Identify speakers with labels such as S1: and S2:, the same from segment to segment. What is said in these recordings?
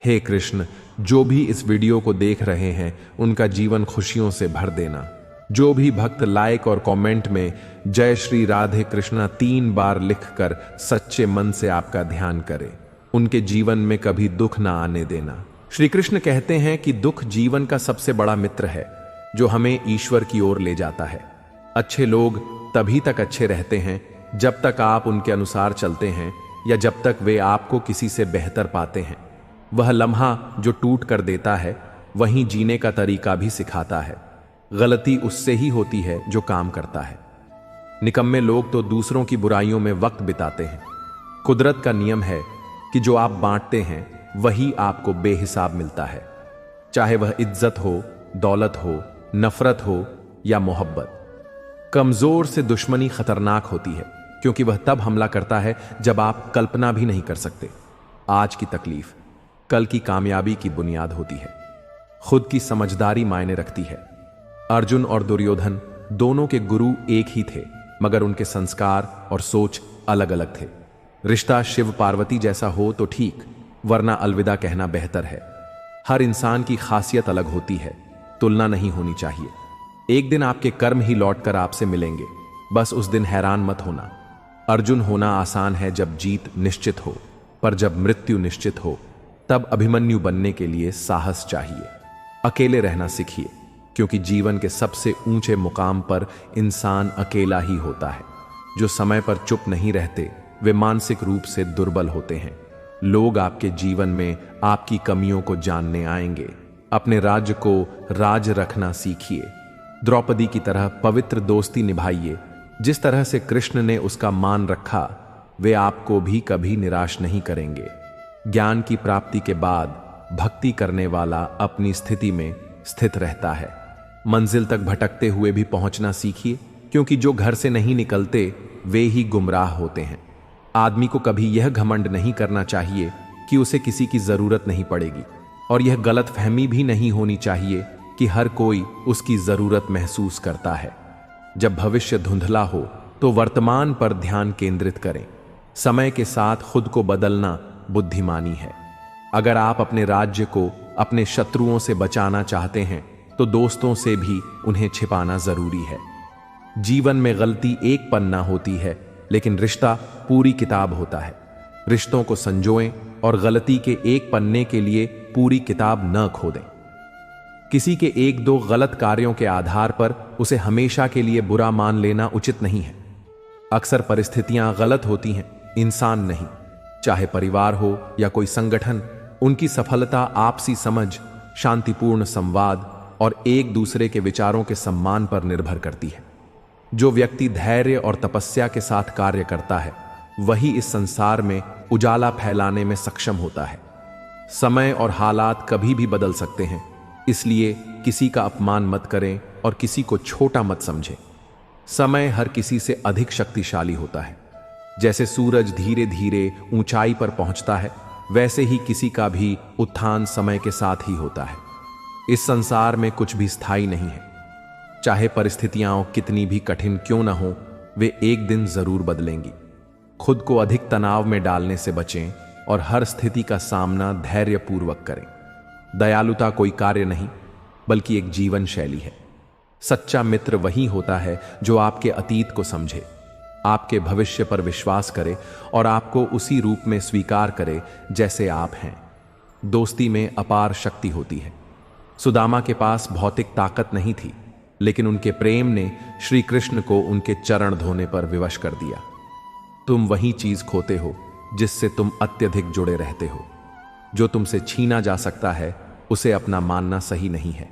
S1: हे कृष्ण, जो भी इस वीडियो को देख रहे हैं उनका जीवन खुशियों से भर देना। जो भी भक्त लाइक और कमेंट में जय श्री राधे कृष्णा 3 बार लिखकर सच्चे मन से आपका ध्यान करे, उनके जीवन में कभी दुख ना आने देना। श्री कृष्ण कहते हैं कि दुख जीवन का सबसे बड़ा मित्र है जो हमें ईश्वर की ओर ले जाता है। अच्छे लोग तभी तक अच्छे रहते हैं जब तक आप उनके अनुसार चलते हैं या जब तक वे आपको किसी से बेहतर पाते हैं। वह लम्हा जो टूट कर देता है वहीं जीने का तरीका भी सिखाता है। गलती उससे ही होती है जो काम करता है। निकम्मे लोग तो दूसरों की बुराइयों में वक्त बिताते हैं। कुदरत का नियम है कि जो आप बांटते हैं वही आपको बेहिसाब मिलता है, चाहे वह इज्जत हो, दौलत हो, नफरत हो या मोहब्बत। कमजोर से दुश्मनी खतरनाक होती है क्योंकि वह तब हमला करता है जब आप कल्पना भी नहीं कर सकते। आज की तकलीफ कल की कामयाबी की बुनियाद होती है। खुद की समझदारी मायने रखती है। अर्जुन और दुर्योधन दोनों के गुरु एक ही थे, मगर उनके संस्कार और सोच अलग अलग थे। रिश्ता शिव पार्वती जैसा हो तो ठीक, वरना अलविदा कहना बेहतर है। हर इंसान की खासियत अलग होती है, तुलना नहीं होनी चाहिए। एक दिन आपके कर्म ही लौटकर आपसे मिलेंगे, बस उस दिन हैरान मत होना। अर्जुन होना आसान है जब जीत निश्चित हो, पर जब मृत्यु निश्चित हो तब अभिमन्यु बनने के लिए साहस चाहिए। अकेले रहना सीखिए, क्योंकि जीवन के सबसे ऊंचे मुकाम पर इंसान अकेला ही होता है। जो समय पर चुप नहीं रहते वे मानसिक रूप से दुर्बल होते हैं। लोग आपके जीवन में आपकी कमियों को जानने आएंगे। अपने राज्य को राज रखना सीखिए। द्रौपदी की तरह पवित्र दोस्ती निभाइए। जिस तरह से कृष्ण ने उसका मान रखा, वे आपको भी कभी निराश नहीं करेंगे। ज्ञान की प्राप्ति के बाद भक्ति करने वाला अपनी स्थिति में स्थित रहता है। मंजिल तक भटकते हुए भी पहुंचना सीखिए, क्योंकि जो घर से नहीं निकलते वे ही गुमराह होते हैं। आदमी को कभी यह घमंड नहीं करना चाहिए कि उसे किसी की जरूरत नहीं पड़ेगी, और यह गलतफहमी भी नहीं होनी चाहिए कि हर कोई उसकी जरूरत महसूस करता है। जब भविष्य धुंधला हो तो वर्तमान पर ध्यान केंद्रित करें। समय के साथ खुद को बदलना बुद्धिमानी है। अगर आप अपने राज्य को अपने शत्रुओं से बचाना चाहते हैं तो दोस्तों से भी उन्हें छिपाना जरूरी है। जीवन में गलती एक पन्ना होती है, लेकिन रिश्ता पूरी किताब होता है। रिश्तों को संजोएं और गलती के एक पन्ने के लिए पूरी किताब न खो दें। किसी के 1-2 गलत कार्यों के आधार पर उसे हमेशा के लिए बुरा मान लेना उचित नहीं है। अक्सर परिस्थितियां गलत होती हैं, इंसान नहीं। चाहे परिवार हो या कोई संगठन, उनकी सफलता आपसी समझ, शांतिपूर्ण संवाद और एक दूसरे के विचारों के सम्मान पर निर्भर करती है। जो व्यक्ति धैर्य और तपस्या के साथ कार्य करता है वही इस संसार में उजाला फैलाने में सक्षम होता है। समय और हालात कभी भी बदल सकते हैं, इसलिए किसी का अपमान मत करें और किसी को छोटा मत समझें। समय हर किसी से अधिक शक्तिशाली होता है। जैसे सूरज धीरे धीरे ऊंचाई पर पहुंचता है, वैसे ही किसी का भी उत्थान समय के साथ ही होता है। इस संसार में कुछ भी स्थायी नहीं है। चाहे परिस्थितियां कितनी भी कठिन क्यों न हो, वे एक दिन जरूर बदलेंगी। खुद को अधिक तनाव में डालने से बचें और हर स्थिति का सामना धैर्यपूर्वक करें। दयालुता कोई कार्य नहीं, बल्कि एक जीवन शैली है। सच्चा मित्र वही होता है जो आपके अतीत को समझे, आपके भविष्य पर विश्वास करे और आपको उसी रूप में स्वीकार करे जैसे आप हैं। दोस्ती में अपार शक्ति होती है। सुदामा के पास भौतिक ताकत नहीं थी, लेकिन उनके प्रेम ने श्री कृष्ण को उनके चरण धोने पर विवश कर दिया। तुम वही चीज खोते हो जिससे तुम अत्यधिक जुड़े रहते हो। जो तुमसे छीना जा सकता है उसे अपना मानना सही नहीं है।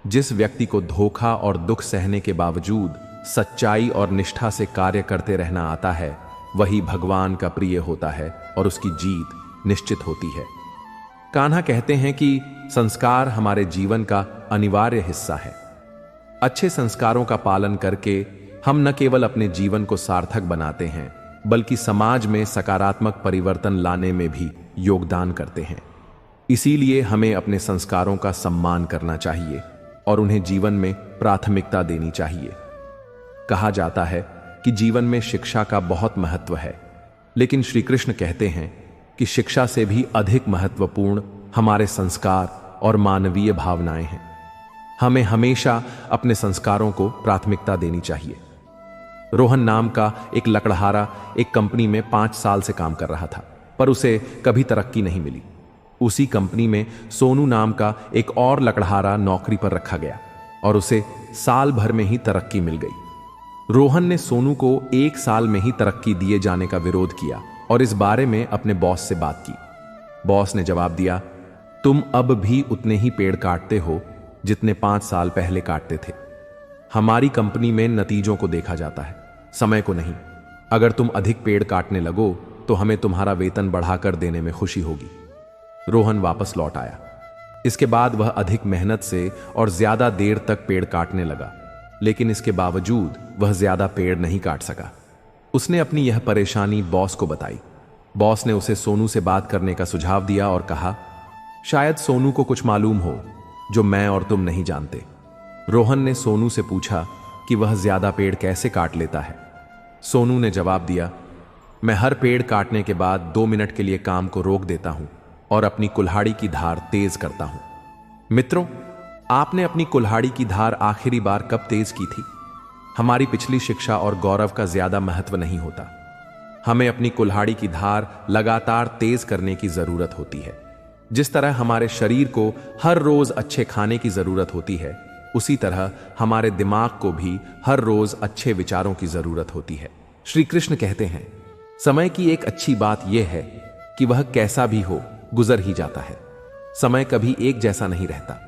S1: जिस व्यक्ति को धोखा और दुख सहने के बावजूद सच्चाई और निष्ठा से कार्य करते रहना आता है, वही भगवान का प्रिय होता है और उसकी जीत निश्चित होती है। कान्हा कहते हैं कि संस्कार हमारे जीवन का अनिवार्य हिस्सा है। अच्छे संस्कारों का पालन करके हम न केवल अपने जीवन को सार्थक बनाते हैं, बल्कि समाज में सकारात्मक परिवर्तन लाने में भी योगदान करते हैं। इसीलिए हमें अपने संस्कारों का सम्मान करना चाहिए और उन्हें जीवन में प्राथमिकता देनी चाहिए। कहा जाता है कि जीवन में शिक्षा का बहुत महत्व है, लेकिन श्री कृष्ण कहते हैं कि शिक्षा से भी अधिक महत्वपूर्ण हमारे संस्कार और मानवीय भावनाएं हैं। हमें हमेशा अपने संस्कारों को प्राथमिकता देनी चाहिए। रोहन नाम का एक लकड़हारा एक कंपनी में 5 साल से काम कर रहा था, पर उसे कभी तरक्की नहीं मिली। उसी कंपनी में सोनू नाम का एक और लकड़हारा नौकरी पर रखा गया और उसे साल भर में ही तरक्की मिल गई। रोहन ने सोनू को 1 साल में ही तरक्की दिए जाने का विरोध किया और इस बारे में अपने बॉस से बात की। बॉस ने जवाब दिया, तुम अब भी उतने ही पेड़ काटते हो जितने 5 साल पहले काटते थे। हमारी कंपनी में नतीजों को देखा जाता है, समय को नहीं। अगर तुम अधिक पेड़ काटने लगो तो हमें तुम्हारा वेतन बढ़ाकर देने में खुशी होगी। रोहन वापस लौट आया। इसके बाद वह अधिक मेहनत से और ज्यादा देर तक पेड़ काटने लगा, लेकिन इसके बावजूद वह ज्यादा पेड़ नहीं काट सका। उसने अपनी यह परेशानी बॉस को बताई। बॉस ने उसे सोनू से बात करने का सुझाव दिया और कहा, शायद सोनू को कुछ मालूम हो जो मैं और तुम नहीं जानते। रोहन ने सोनू से पूछा कि वह ज्यादा पेड़ कैसे काट लेता है। सोनू ने जवाब दिया, मैं हर पेड़ काटने के बाद 2 मिनट के लिए काम को रोक देता हूं और अपनी कुल्हाड़ी की धार तेज करता हूं। मित्रों, आपने अपनी कुल्हाड़ी की धार आखिरी बार कब तेज की थी? हमारी पिछली शिक्षा और गौरव का ज्यादा महत्व नहीं होता। हमें अपनी कुल्हाड़ी की धार लगातार तेज करने की जरूरत होती है। जिस तरह हमारे शरीर को हर रोज अच्छे खाने की जरूरत होती है, उसी तरह हमारे दिमाग को भी हर रोज अच्छे विचारों की जरूरत होती है। श्री कृष्ण कहते हैं, समय की एक अच्छी बात यह है कि वह कैसा भी हो गुजर ही जाता है। समय कभी एक जैसा नहीं रहता।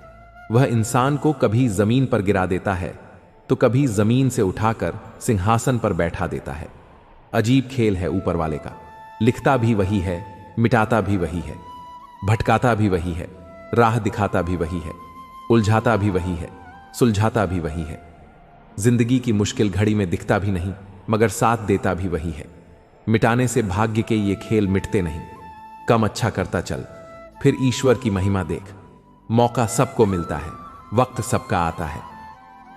S1: वह इंसान को कभी जमीन पर गिरा देता है तो कभी जमीन से उठाकर सिंहासन पर बैठा देता है। अजीब खेल है ऊपर वाले का। लिखता भी वही है, मिटाता भी वही है, भटकाता भी वही है, राह दिखाता भी वही है, उलझाता भी वही है, सुलझाता भी वही है। जिंदगी की मुश्किल घड़ी में दिखता भी नहीं मगर साथ देता भी वही है। मिटाने से भाग्य के ये खेल मिटते नहीं। कम अच्छा करता चल, फिर ईश्वर की महिमा देख। मौका सबको मिलता है, वक्त सबका आता है।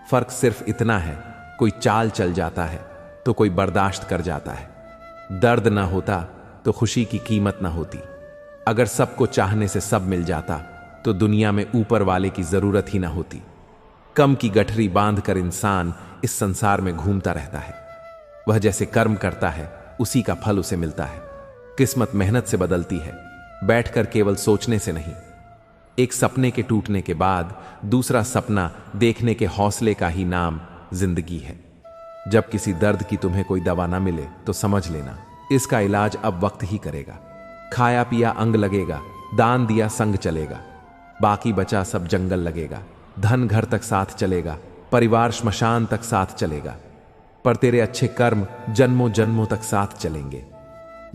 S1: फर्क सिर्फ इतना है, कोई चाल चल जाता है तो कोई बर्दाश्त कर जाता है। दर्द ना होता तो खुशी की कीमत ना होती। अगर सबको चाहने से सब मिल जाता तो दुनिया में ऊपर वाले की जरूरत ही ना होती। कम की गठरी बांधकर इंसान इस संसार में घूमता रहता है। वह जैसे कर्म करता है उसी का फल उसे मिलता है। किस्मत मेहनत से बदलती है, बैठकर केवल सोचने से नहीं। एक सपने के टूटने के बाद दूसरा सपना देखने के हौसले का ही नाम जिंदगी है। जब किसी दर्द की तुम्हें कोई दवा ना मिले तो समझ लेना इसका इलाज अब वक्त ही करेगा। खाया पिया अंग लगेगा, दान दिया संग चलेगा, बाकी बचा सब जंगल लगेगा। धन घर तक साथ चलेगा, परिवार श्मशान तक साथ चलेगा, पर तेरे अच्छे कर्म जन्मों जन्मों तक साथ चलेंगे।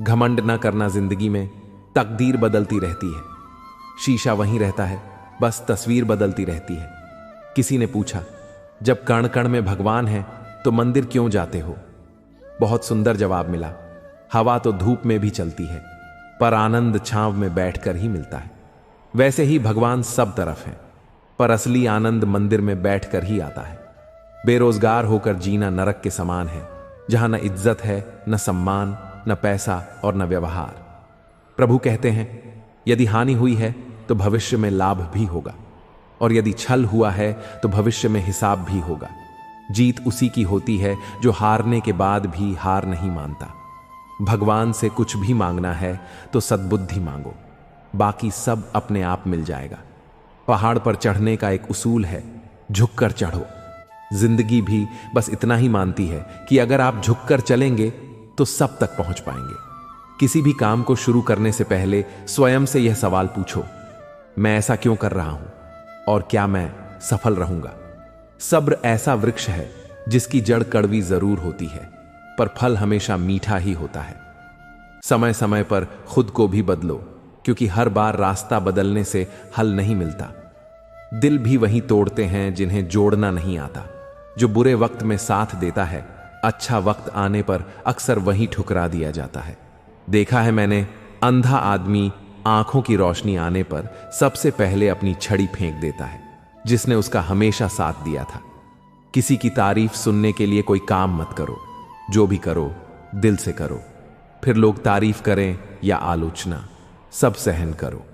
S1: घमंड न करना जिंदगी में, तकदीर बदलती रहती है। शीशा वहीं रहता है, बस तस्वीर बदलती रहती है। किसी ने पूछा, जब कण कण में भगवान है तो मंदिर क्यों जाते हो? बहुत सुंदर जवाब मिला, हवा तो धूप में भी चलती है, पर आनंद छांव में बैठकर ही मिलता है। वैसे ही भगवान सब तरफ है, पर असली आनंद मंदिर में बैठकर ही आता है। बेरोजगार होकर जीना नरक के समान है, जहां न इज्जत है, न सम्मान, न पैसा और न व्यवहार। प्रभु कहते हैं, यदि हानि हुई है तो भविष्य में लाभ भी होगा, और यदि छल हुआ है तो भविष्य में हिसाब भी होगा। जीत उसी की होती है जो हारने के बाद भी हार नहीं मानता। भगवान से कुछ भी मांगना है तो सद्बुद्धि मांगो, बाकी सब अपने आप मिल जाएगा। पहाड़ पर चढ़ने का एक उसूल है, झुककर चढ़ो। जिंदगी भी बस इतना ही मानती है कि अगर आप झुककर चलेंगे तो सब तक पहुंच पाएंगे। किसी भी काम को शुरू करने से पहले स्वयं से यह सवाल पूछो, मैं ऐसा क्यों कर रहा हूं और क्या मैं सफल रहूंगा? सब्र ऐसा वृक्ष है जिसकी जड़ कड़वी जरूर होती है, पर फल हमेशा मीठा ही होता है। समय समय पर खुद को भी बदलो, क्योंकि हर बार रास्ता बदलने से हल नहीं मिलता। दिल भी वही तोड़ते हैं जिन्हें जोड़ना नहीं आता। जो बुरे वक्त में साथ देता है, अच्छा वक्त आने पर अक्सर वही ठुकरा दिया जाता है। देखा है मैंने, अंधा आदमी आंखों की रोशनी आने पर सबसे पहले अपनी छड़ी फेंक देता है, जिसने उसका हमेशा साथ दिया था। किसी की तारीफ सुनने के लिए कोई काम मत करो, जो भी करो दिल से करो। फिर लोग तारीफ करें या आलोचना, सब सहन करो।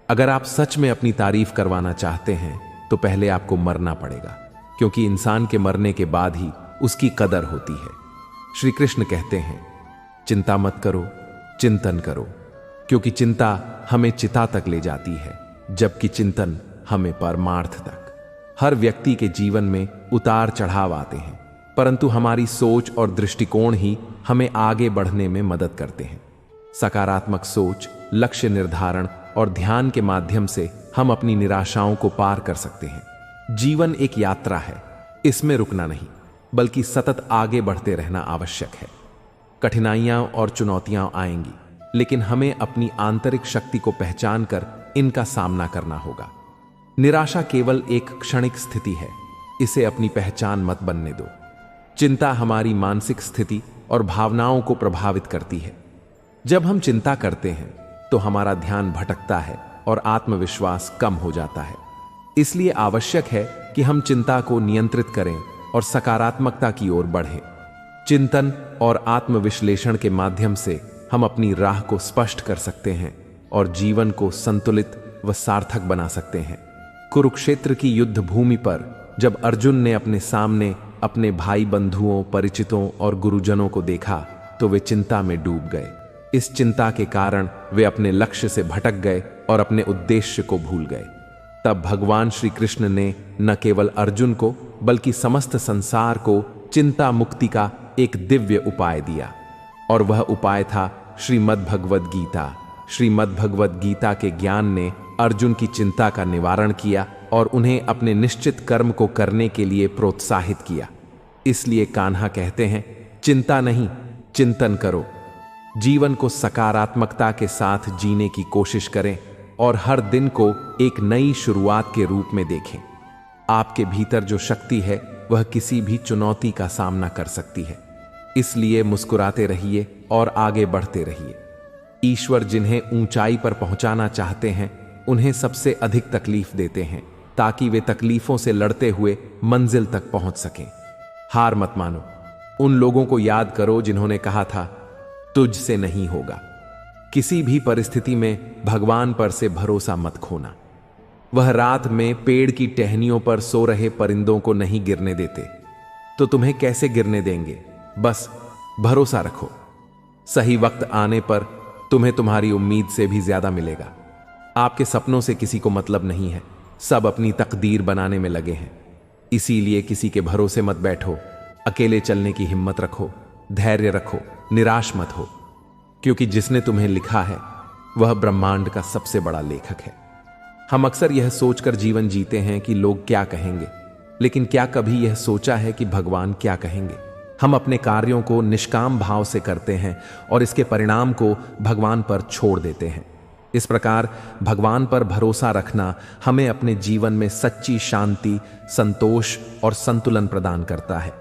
S1: अगर आप सच में अपनी तारीफ करवाना चाहते हैं तो पहले आपको मरना पड़ेगा, क्योंकि इंसान के मरने के बाद ही उसकी कदर होती है। श्री कृष्ण कहते हैं, चिंता मत करो, चिंतन करो, क्योंकि चिंता हमें चिता तक ले जाती है, जबकि चिंतन हमें परमार्थ तक। हर व्यक्ति के जीवन में उतार चढ़ाव आते हैं, परंतु हमारी सोच और दृष्टिकोण ही हमें आगे बढ़ने में मदद करते हैं। सकारात्मक सोच, लक्ष्य निर्धारण और ध्यान के माध्यम से हम अपनी निराशाओं को पार कर सकते हैं। जीवन एक यात्रा है, इसमें रुकना नहीं बल्कि सतत आगे बढ़ते रहना आवश्यक है। कठिनाइयां और चुनौतियां आएंगी, लेकिन हमें अपनी आंतरिक शक्ति को पहचान कर इनका सामना करना होगा। निराशा केवल एक क्षणिक स्थिति है, इसे अपनी पहचान मत बनने दो। चिंता हमारी मानसिक स्थिति और भावनाओं को प्रभावित करती है। जब हम चिंता करते हैं तो हमारा ध्यान भटकता है और आत्मविश्वास कम हो जाता है। इसलिए आवश्यक है कि हम चिंता को नियंत्रित करें और सकारात्मकता की ओर बढ़ें। चिंतन और आत्मविश्लेषण के माध्यम से हम अपनी राह को स्पष्ट कर सकते हैं और जीवन को संतुलित व सार्थक बना सकते हैं। कुरुक्षेत्र की युद्ध भूमि पर जब अर्जुन ने अपने सामने अपने भाई बंधुओं, परिचितों और गुरुजनों को देखा तो वे चिंता में डूब गए। इस चिंता के कारण वे अपने लक्ष्य से भटक गए और अपने उद्देश्य को भूल गए। तब भगवान श्री कृष्ण ने न केवल अर्जुन को बल्कि समस्त संसार को चिंता मुक्ति का एक दिव्य उपाय दिया, और वह उपाय था श्रीमद् भगवद गीता। श्रीमद् भगवद गीता के ज्ञान ने अर्जुन की चिंता का निवारण किया और उन्हें अपने निश्चित कर्म को करने के लिए प्रोत्साहित किया। इसलिए कान्हा कहते हैं, चिंता नहीं, चिंतन करो। जीवन को सकारात्मकता के साथ जीने की कोशिश करें और हर दिन को एक नई शुरुआत के रूप में देखें। आपके भीतर जो शक्ति है वह किसी भी चुनौती का सामना कर सकती है। इसलिए मुस्कुराते रहिए और आगे बढ़ते रहिए। ईश्वर जिन्हें ऊंचाई पर पहुंचाना चाहते हैं उन्हें सबसे अधिक तकलीफ देते हैं, ताकि वे तकलीफों से लड़ते हुए मंजिल तक पहुंच सकें। हार मत मानो। उन लोगों को याद करो जिन्होंने कहा था, तुझसे नहीं होगा। किसी भी परिस्थिति में भगवान पर से भरोसा मत खोना। वह रात में पेड़ की टहनियों पर सो रहे परिंदों को नहीं गिरने देते, तो तुम्हें कैसे गिरने देंगे? बस भरोसा रखो। सही वक्त आने पर तुम्हें तुम्हारी उम्मीद से भी ज्यादा मिलेगा। आपके सपनों से किसी को मतलब नहीं है, सब अपनी तकदीर बनाने में लगे हैं। इसीलिए किसी के भरोसे मत बैठो। अकेले चलने की हिम्मत रखो, धैर्य रखो, निराश मत हो, क्योंकि जिसने तुम्हें लिखा है वह ब्रह्मांड का सबसे बड़ा लेखक है। हम अक्सर यह सोचकर जीवन जीते हैं कि लोग क्या कहेंगे, लेकिन क्या कभी यह सोचा है कि भगवान क्या कहेंगे? हम अपने कार्यों को निष्काम भाव से करते हैं और इसके परिणाम को भगवान पर छोड़ देते हैं। इस प्रकार भगवान पर भरोसा रखना हमें अपने जीवन में सच्ची शांति, संतोष और संतुलन प्रदान करता है।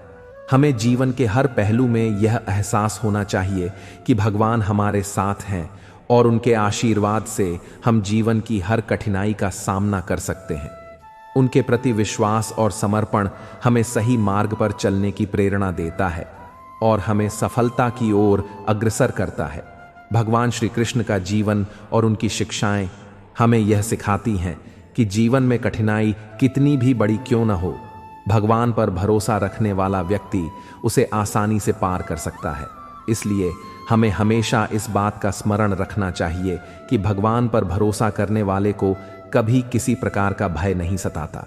S1: हमें जीवन के हर पहलू में यह एहसास होना चाहिए कि भगवान हमारे साथ हैं और उनके आशीर्वाद से हम जीवन की हर कठिनाई का सामना कर सकते हैं। उनके प्रति विश्वास और समर्पण हमें सही मार्ग पर चलने की प्रेरणा देता है और हमें सफलता की ओर अग्रसर करता है। भगवान श्री कृष्ण का जीवन और उनकी शिक्षाएं हमें यह सिखाती हैं कि जीवन में कठिनाई कितनी भी बड़ी क्यों न हो, भगवान पर भरोसा रखने वाला व्यक्ति उसे आसानी से पार कर सकता है। इसलिए हमें हमेशा इस बात का स्मरण रखना चाहिए कि भगवान पर भरोसा करने वाले को कभी किसी प्रकार का भय नहीं सताता।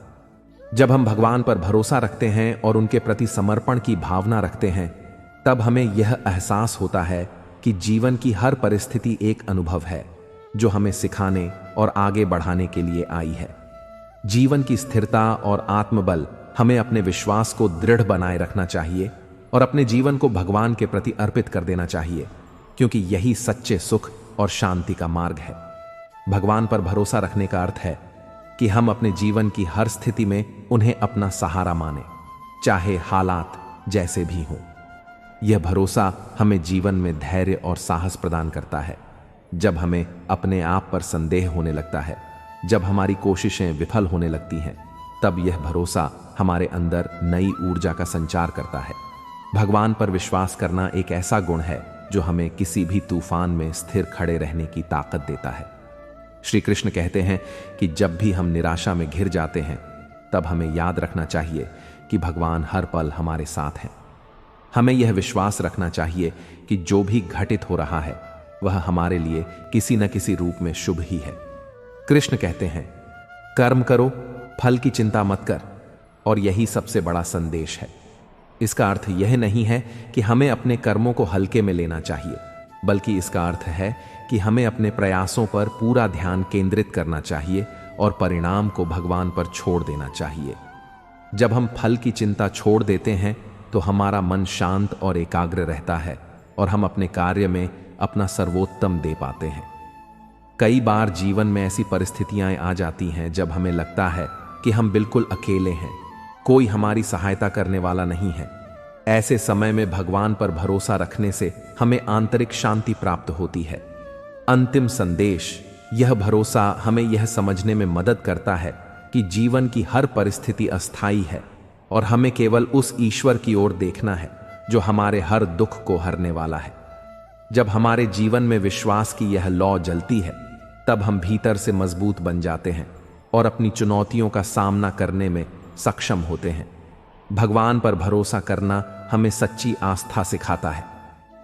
S1: जब हम भगवान पर भरोसा रखते हैं और उनके प्रति समर्पण की भावना रखते हैं, तब हमें यह एहसास होता है कि जीवन की हर परिस्थिति एक अनुभव है जो हमें सिखाने और आगे बढ़ाने के लिए आई है। जीवन की स्थिरता और आत्मबल हमें अपने विश्वास को दृढ़ बनाए रखना चाहिए और अपने जीवन को भगवान के प्रति अर्पित कर देना चाहिए, क्योंकि यही सच्चे सुख और शांति का मार्ग है। भगवान पर भरोसा रखने का अर्थ है कि हम अपने जीवन की हर स्थिति में उन्हें अपना सहारा माने, चाहे हालात जैसे भी हों। यह भरोसा हमें जीवन में धैर्य और साहस प्रदान करता है। जब हमें अपने आप पर संदेह होने लगता है, जब हमारी कोशिशें विफल होने लगती हैं, तब यह भरोसा हमारे अंदर नई ऊर्जा का संचार करता है। भगवान पर विश्वास करना एक ऐसा गुण है जो हमें किसी भी तूफान में स्थिर खड़े रहने की ताकत देता है। श्री कृष्ण कहते हैं कि जब भी हम निराशा में घिर जाते हैं तब हमें याद रखना चाहिए कि भगवान हर पल हमारे साथ हैं। हमें यह विश्वास रखना चाहिए कि जो भी घटित हो रहा है वह हमारे लिए किसी न किसी रूप में शुभ ही है। कृष्ण कहते हैं, कर्म करो, फल की चिंता मत कर, और यही सबसे बड़ा संदेश है। इसका अर्थ यह नहीं है कि हमें अपने कर्मों को हल्के में लेना चाहिए, बल्कि इसका अर्थ है कि हमें अपने प्रयासों पर पूरा ध्यान केंद्रित करना चाहिए और परिणाम को भगवान पर छोड़ देना चाहिए। जब हम फल की चिंता छोड़ देते हैं तो हमारा मन शांत और एकाग्र रहता है और हम अपने कार्य में अपना सर्वोत्तम दे पाते हैं। कई बार जीवन में ऐसी परिस्थितियां आ जाती हैं जब हमें लगता है कि हम बिल्कुल अकेले हैं, कोई हमारी सहायता करने वाला नहीं है। ऐसे समय में भगवान पर भरोसा रखने से हमें आंतरिक शांति प्राप्त होती है। अंतिम संदेश, यह भरोसा हमें यह समझने में मदद करता है कि जीवन की हर परिस्थिति अस्थायी है और हमें केवल उस ईश्वर की ओर देखना है जो हमारे हर दुख को हरने वाला है। जब हमारे जीवन में विश्वास की यह लौ जलती है तब हम भीतर से मजबूत बन जाते हैं और अपनी चुनौतियों का सामना करने में सक्षम होते हैं। भगवान पर भरोसा करना हमें सच्ची आस्था सिखाता है।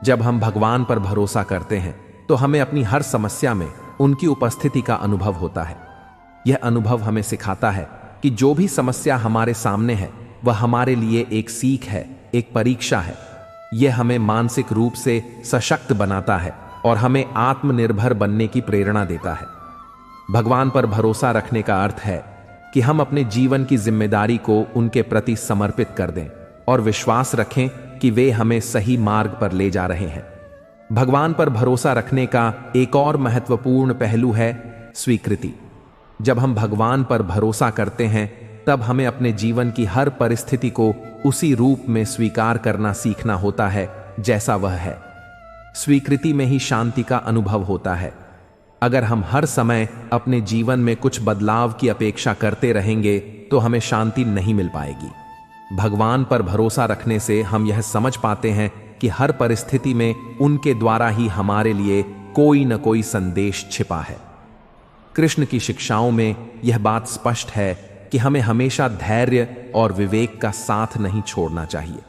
S1: जब हम भगवान पर भरोसा करते हैं तो हमें अपनी हर समस्या में उनकी उपस्थिति का अनुभव होता है। यह अनुभव हमें सिखाता है कि जो भी समस्या हमारे सामने है वह हमारे लिए एक सीख है, एक परीक्षा है। यह हमें मानसिक रूप से सशक्त बनाता है और हमें आत्मनिर्भर बनने की प्रेरणा देता है। भगवान पर भरोसा रखने का अर्थ है कि हम अपने जीवन की जिम्मेदारी को उनके प्रति समर्पित कर दें और विश्वास रखें कि वे हमें सही मार्ग पर ले जा रहे हैं। भगवान पर भरोसा रखने का एक और महत्वपूर्ण पहलू है स्वीकृति। जब हम भगवान पर भरोसा करते हैं तब हमें अपने जीवन की हर परिस्थिति को उसी रूप में स्वीकार करना सीखना होता है जैसा वह है। स्वीकृति में ही शांति का अनुभव होता है। अगर हम हर समय अपने जीवन में कुछ बदलाव की अपेक्षा करते रहेंगे तो हमें शांति नहीं मिल पाएगी। भगवान पर भरोसा रखने से हम यह समझ पाते हैं कि हर परिस्थिति में उनके द्वारा ही हमारे लिए कोई न कोई संदेश छिपा है। कृष्ण की शिक्षाओं में यह बात स्पष्ट है कि हमें हमेशा धैर्य और विवेक का साथ नहीं छोड़ना चाहिए।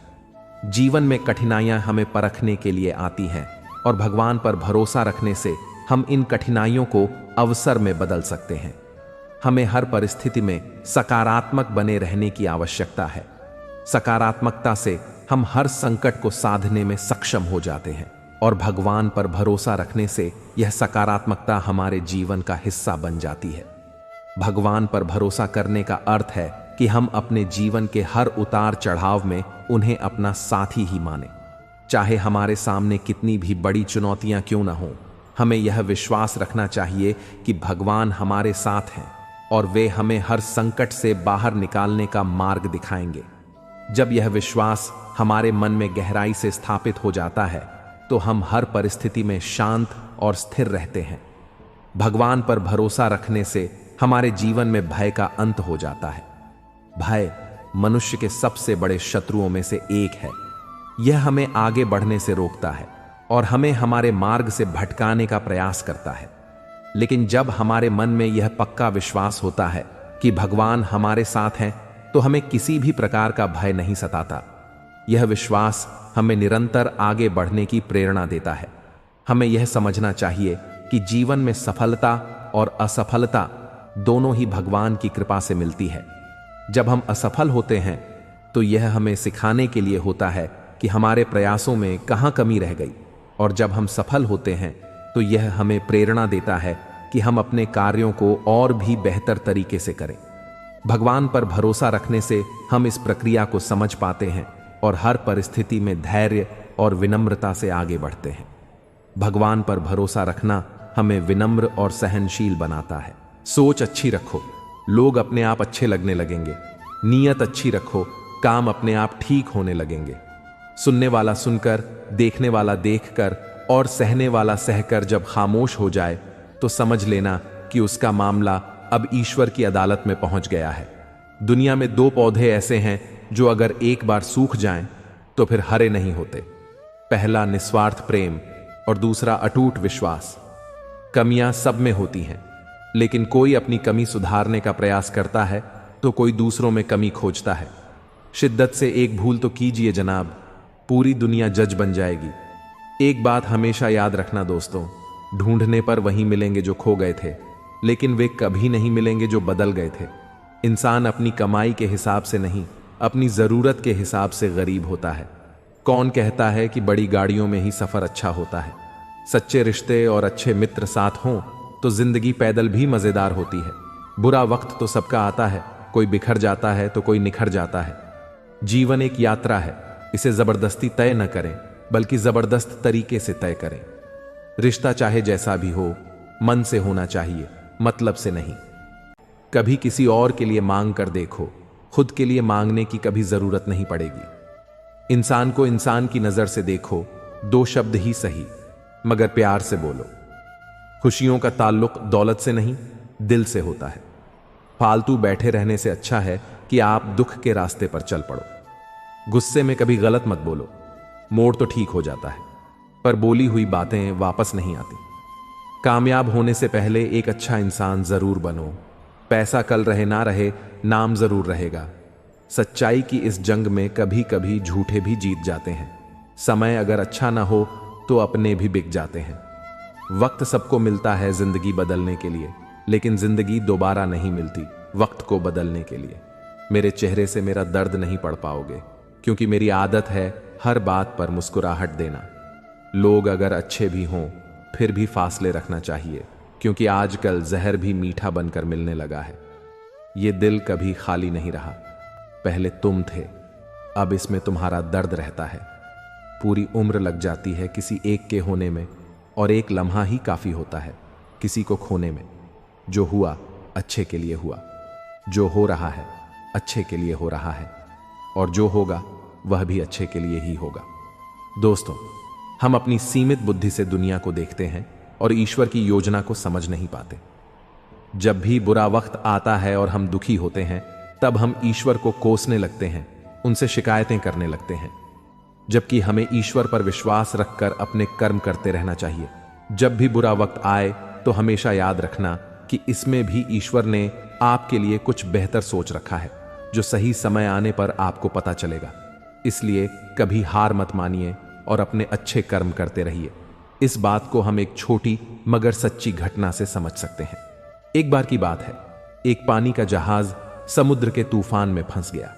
S1: जीवन में कठिनाइयां हमें परखने के लिए आती हैं और भगवान पर भरोसा रखने से हम इन कठिनाइयों को अवसर में बदल सकते हैं। हमें हर परिस्थिति में सकारात्मक बने रहने की आवश्यकता है। सकारात्मकता से हम हर संकट को साधने में सक्षम हो जाते हैं और भगवान पर भरोसा रखने से यह सकारात्मकता हमारे जीवन का हिस्सा बन जाती है। भगवान पर भरोसा करने का अर्थ है कि हम अपने जीवन के हर उतार चढ़ाव में उन्हें अपना साथी ही माने। चाहे हमारे सामने कितनी भी बड़ी चुनौतियां क्यों ना हो, हमें यह विश्वास रखना चाहिए कि भगवान हमारे साथ हैं और वे हमें हर संकट से बाहर निकालने का मार्ग दिखाएंगे। जब यह विश्वास हमारे मन में गहराई से स्थापित हो जाता है तो हम हर परिस्थिति में शांत और स्थिर रहते हैं। भगवान पर भरोसा रखने से हमारे जीवन में भय का अंत हो जाता है। भय मनुष्य के सबसे बड़े शत्रुओं में से एक है। यह हमें आगे बढ़ने से रोकता है और हमें हमारे मार्ग से भटकाने का प्रयास करता है। लेकिन जब हमारे मन में यह पक्का विश्वास होता है कि भगवान हमारे साथ हैं तो हमें किसी भी प्रकार का भय नहीं सताता। यह विश्वास हमें निरंतर आगे बढ़ने की प्रेरणा देता है। हमें यह समझना चाहिए कि जीवन में सफलता और असफलता दोनों ही भगवान की कृपा से मिलती है। जब हम असफल होते हैं तो यह हमें सिखाने के लिए होता है कि हमारे प्रयासों में कहाँ कमी रह गई, और जब हम सफल होते हैं तो यह हमें प्रेरणा देता है कि हम अपने कार्यों को और भी बेहतर तरीके से करें। भगवान पर भरोसा रखने से हम इस प्रक्रिया को समझ पाते हैं और हर परिस्थिति में धैर्य और विनम्रता से आगे बढ़ते हैं। भगवान पर भरोसा रखना हमें विनम्र और सहनशील बनाता है। सोच अच्छी रखो, लोग अपने आप अच्छे लगने लगेंगे। नीयत अच्छी रखो, काम अपने आप ठीक होने लगेंगे। सुनने वाला सुनकर, देखने वाला देखकर और सहने वाला सहकर जब खामोश हो जाए तो समझ लेना कि उसका मामला अब ईश्वर की अदालत में पहुंच गया है। दुनिया में दो पौधे ऐसे हैं जो अगर एक बार सूख जाएं तो फिर हरे नहीं होते। पहला निस्वार्थ प्रेम और दूसरा अटूट विश्वास। कमियां सब में होती हैं, लेकिन कोई अपनी कमी सुधारने का प्रयास करता है तो कोई दूसरों में कमी खोजता है। शिद्दत से एक भूल तो कीजिए जनाब, पूरी दुनिया जज बन जाएगी। एक बात हमेशा याद रखना दोस्तों, ढूंढने पर वही मिलेंगे जो खो गए थे, लेकिन वे कभी नहीं मिलेंगे जो बदल गए थे। इंसान अपनी कमाई के हिसाब से नहीं, अपनी जरूरत के हिसाब से गरीब होता है। कौन कहता है कि बड़ी गाड़ियों में ही सफर अच्छा होता है? सच्चे रिश्ते और अच्छे मित्र साथ हों तो जिंदगी पैदल भी मजेदार होती है। बुरा वक्त तो सबका आता है, कोई बिखर जाता है तो कोई निखर जाता है। जीवन एक यात्रा है, इसे जबरदस्ती तय न करें, बल्कि जबरदस्त तरीके से तय करें। रिश्ता चाहे जैसा भी हो, मन से होना चाहिए, मतलब से नहीं। कभी किसी और के लिए मांग कर देखो, खुद के लिए मांगने की कभी जरूरत नहीं पड़ेगी। इंसान को इंसान की नजर से देखो, 2 शब्द ही सही, मगर प्यार से बोलो। खुशियों का ताल्लुक दौलत से नहीं, दिल से होता है। फालतू बैठे रहने से अच्छा है कि आप दुख के रास्ते पर चल पड़ो। गुस्से में कभी गलत मत बोलो, मोड़ तो ठीक हो जाता है, पर बोली हुई बातें वापस नहीं आती। कामयाब होने से पहले एक अच्छा इंसान जरूर बनो। पैसा कल रहे ना रहे, नाम जरूर रहेगा। सच्चाई की इस जंग में कभी कभी झूठे भी जीत जाते हैं। समय अगर अच्छा ना हो तो अपने भी बिक जाते हैं। वक्त सबको मिलता है जिंदगी बदलने के लिए, लेकिन जिंदगी दोबारा नहीं मिलती वक्त को बदलने के लिए। मेरे चेहरे से मेरा दर्द नहीं पढ़ पाओगे, क्योंकि मेरी आदत है हर बात पर मुस्कुराहट देना। लोग अगर अच्छे भी हों फिर भी फासले रखना चाहिए, क्योंकि आजकल जहर भी मीठा बनकर मिलने लगा है। ये दिल कभी खाली नहीं रहा। पहले तुम थे, अब इसमें तुम्हारा दर्द रहता है। पूरी उम्र लग जाती है किसी एक के होने में, और एक लम्हा ही काफी होता है किसी को खोने में। जो हुआ अच्छे के लिए हुआ, जो हो रहा है अच्छे के लिए हो रहा है, और जो होगा वह भी अच्छे के लिए ही होगा। दोस्तों, हम अपनी सीमित बुद्धि से दुनिया को देखते हैं और ईश्वर की योजना को समझ नहीं पाते। जब भी बुरा वक्त आता है और हम दुखी होते हैं, तब हम ईश्वर को कोसने लगते हैं, उनसे शिकायतें करने लगते हैं, जबकि हमें ईश्वर पर विश्वास रखकर अपने कर्म करते रहना चाहिए। जब भी बुरा वक्त आए तो हमेशा याद रखना कि इसमें भी ईश्वर ने आपके लिए कुछ बेहतर सोच रखा है, जो सही समय आने पर आपको पता चलेगा। इसलिए कभी हार मत मानिए और अपने अच्छे कर्म करते रहिए। इस बात को हम एक छोटी मगर सच्ची घटना से समझ सकते हैं। एक बार की बात है, एक पानी का जहाज समुद्र के तूफान में फंस गया।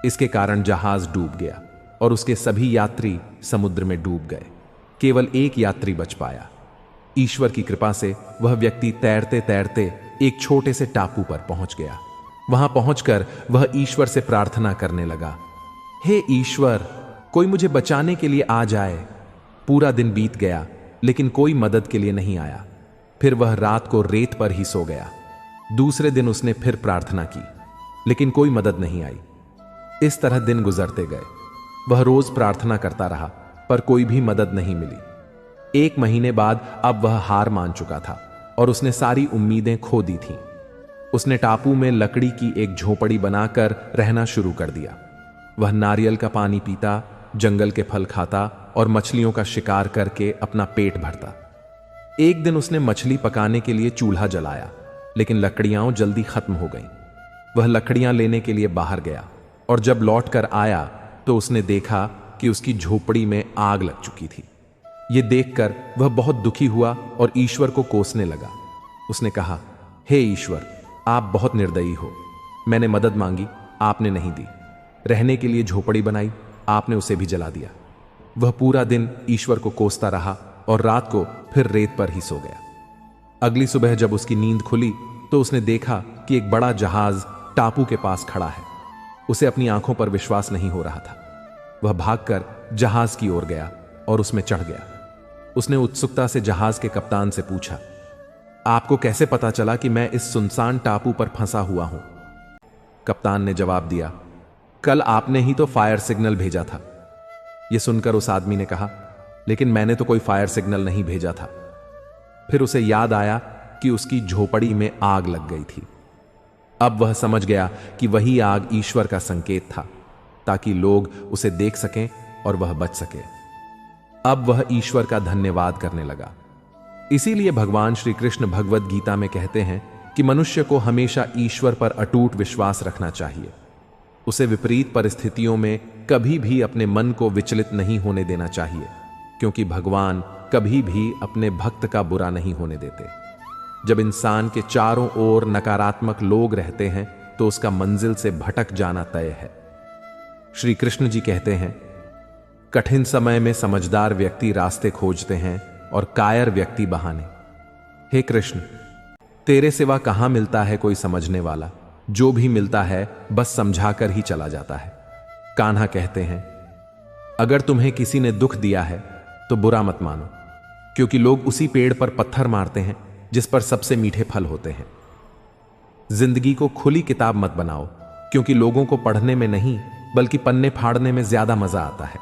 S1: इसके कारण जहाज डूब गया और उसके सभी यात्री समुद्र में डूब गए। केवल एक यात्री बच पाया। ईश्वर की कृपा से वह व्यक्ति तैरते तैरते एक छोटे से टापू पर पहुंच गया। वहां पहुंचकर वह ईश्वर से प्रार्थना करने लगा, हे ईश्वर, कोई मुझे बचाने के लिए आ जाए। पूरा दिन बीत गया, लेकिन कोई मदद के लिए नहीं आया। फिर वह रात को रेत पर ही सो गया। दूसरे दिन उसने फिर प्रार्थना की, लेकिन कोई मदद नहीं आई। इस तरह दिन गुजरते गए। वह रोज प्रार्थना करता रहा, पर कोई भी मदद नहीं मिली। 1 महीने बाद अब वह हार मान चुका था और उसने सारी उम्मीदें खो दी थीं। उसने टापू में लकड़ी की एक झोपड़ी बनाकर रहना शुरू कर दिया। वह नारियल का पानी पीता, जंगल के फल खाता और मछलियों का शिकार करके अपना पेट भरता। एक दिन उसने मछली पकाने के लिए चूल्हा जलाया, लेकिन लकड़ियां जल्दी खत्म हो गईं। वह लकड़ियां लेने के लिए बाहर गया और जब लौटकर आया तो उसने देखा कि उसकी झोपड़ी में आग लग चुकी थी। यह देखकर वह बहुत दुखी हुआ और ईश्वर को कोसने लगा। उसने कहा, हे ईश्वर, आप बहुत निर्दयी हो। मैंने मदद मांगी, आपने नहीं दी। रहने के लिए झोपड़ी बनाई, आपने उसे भी जला दिया। वह पूरा दिन ईश्वर को कोसता रहा और रात को फिर रेत पर ही सो गया। अगली सुबह जब उसकी नींद खुली तो उसने देखा कि एक बड़ा जहाज टापू के पास खड़ा है। उसे अपनी आंखों पर विश्वास नहीं हो रहा था। वह भागकर जहाज की ओर गया और उसमें चढ़ गया। उसने उत्सुकता से जहाज के कप्तान से पूछा, आपको कैसे पता चला कि मैं इस सुनसान टापू पर फंसा हुआ हूं? कप्तान ने जवाब दिया, कल आपने ही तो फायर सिग्नल भेजा था। यह सुनकर उस आदमी ने कहा, लेकिन मैंने तो कोई फायर सिग्नल नहीं भेजा था। फिर उसे याद आया कि उसकी झोपड़ी में आग लग गई थी। अब वह समझ गया कि वही आग ईश्वर का संकेत था, ताकि लोग उसे देख सकें और वह बच सके। अब वह ईश्वर का धन्यवाद करने लगा। इसीलिए भगवान श्री कृष्ण भगवद गीता में कहते हैं कि मनुष्य को हमेशा ईश्वर पर अटूट विश्वास रखना चाहिए। उसे विपरीत परिस्थितियों में कभी भी अपने मन को विचलित नहीं होने देना चाहिए, क्योंकि भगवान कभी भी अपने भक्त का बुरा नहीं होने देते। जब इंसान के चारों ओर नकारात्मक लोग रहते हैं तो उसका मंजिल से भटक जाना तय है। श्री कृष्ण जी कहते हैं, कठिन समय में समझदार व्यक्ति रास्ते खोजते हैं और कायर व्यक्ति बहाने। हे कृष्ण, तेरे सिवा कहां मिलता है कोई समझने वाला? जो भी मिलता है बस समझाकर ही चला जाता है। कान्हा कहते हैं, अगर तुम्हें किसी ने दुख दिया है तो बुरा मत मानो, क्योंकि लोग उसी पेड़ पर पत्थर मारते हैं जिस पर सबसे मीठे फल होते हैं। जिंदगी को खुली किताब मत बनाओ, क्योंकि लोगों को पढ़ने में नहीं बल्कि पन्ने फाड़ने में ज्यादा मजा आता है।